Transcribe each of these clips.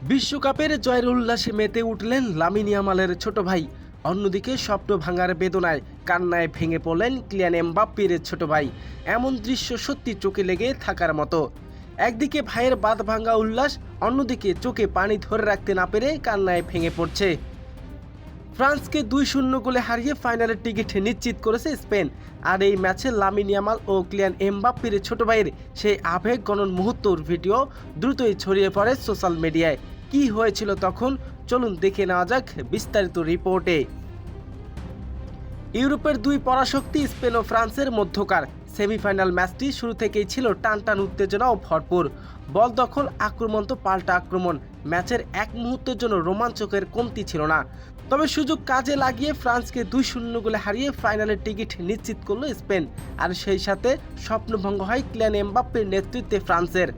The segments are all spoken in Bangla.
বিশ্বকাপের জয়ের উল্লাসে মেতে উঠলেন লামিন ইয়ামালের ছোট ভাই। অন্যদিকে স্বপ্ন ভাঙার বেদনায় কান্নায় ভেঙে পড়লেন কিলিয়ান এমবাপ্পের ছোট ভাই। এমন দৃশ্য সত্যি চোখে লেগে থাকার মতো। একদিকে ভাইয়ের বাঁধ ভাঙা উল্লাস, অন্যদিকে চোখে পানি ধরে রাখতে না পেরে কান্নায় ভেঙে পড়ছে। ফ্রান্সকে 2-0 গোলে হারিয়ে ফাইনালের টিকিট নিশ্চিত করেছে স্পেন। আর এই ম্যাচে লামিন ইয়ামাল ও কিলিয়ান এমবাপ্পের ছোট ভাইয়ের সেই আবেগ গণন মুহূর্তর ভিডিও দ্রুতই ছড়িয়ে পড়ে সোশ্যাল মিডিয়ায়। কি হয়েছিল তখন, চলুন দেখে নেওয়া যাক বিস্তারিত রিপোর্টে। ইউরোপের দুই পরাশক্তি স্পেন ও ফ্রান্সের মধ্যকার সেমিফাইনাল ম্যাচটি শুরু থেকেই ছিল টানটান উত্তেজনা ও ভরপুর। বল দখল, আক্রমণ তো পাল্টা আক্রমণ। ম্যাচের এক মুহূর্তের জন্য রোমাঞ্চকের কমতি ছিল না। তবে সুযোগ কাজে লাগিয়ে ফ্রান্সকে 2-0 গোলে হারিয়ে ফাইনালের টিকিট নিশ্চিত করল স্পেন। আর সেই সাথে স্বপ্নভঙ্গ হয় কিলিয়ান এমবাপ্পের নেতৃত্বে ফ্রান্সের।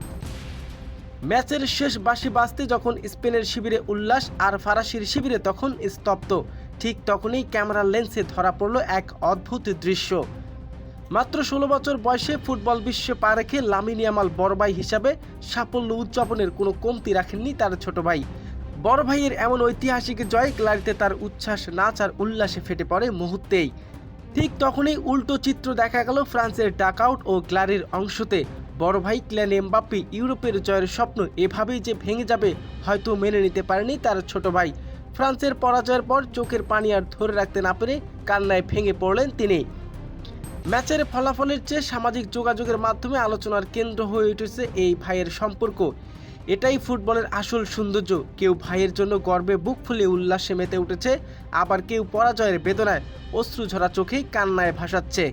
ম্যাচের শেষ বাঁশি বাজতে যখন স্পেনের শিবিরে উল্লাস আর ফরাসির শিবিরে তখন স্তব্ধ, ঠিক তখনই ক্যামেরার লেন্সে ধরা পড়ল এক অদ্ভুত দৃশ্য। মাত্র 16 বছর বয়সে ফুটবল বিশ্বে পা রেখে লামিন ইয়ামাল বড় ভাই হিসাবে সাফল্য উদযাপনের কোনো কমতি রাখেননি তার ছোট ভাই। বড় ভাইয়ের এমন ঐতিহাসিক জয় গ্যালারিতে তার উচ্ছ্বাস, নাচ আর উল্লাসে ফেটে পড়ে মুহূর্তেই। ঠিক তখনই উল্টো চিত্র দেখা গেল ফ্রান্সের ডাকআউট ও গ্যালারির অংশতে। বড় ভাই কিলিয়ান এমবাপ্পে ইউরোপের জয়ের স্বপ্ন এভাবেই যে ভেঙে যাবে হয়তো মেনে নিতে পারেনি তার ছোট ভাই। ফ্রান্সের পরাজয়ের পর চোখের পানি আর ধরে রাখতে না পেরে কান্নায় ভেঙে পড়লেন তিনি। ম্যাচের ফলাফলের চেয়ে সামাজিক যোগাযোগের মাধ্যমে আলোচনার কেন্দ্র হয়ে উঠেছে এই ভাইয়ের সম্পর্ক। এটাই ফুটবলের আসল সৌন্দর্য। কেউ ভাইয়ের জন্য গর্বে বুক ফুলে উল্লাসে মেতে উঠেছে, আবার কেউ পরাজয়ের বেদনায় অশ্রু ঝরা চোখেই কান্নায় ভাসাচ্ছে।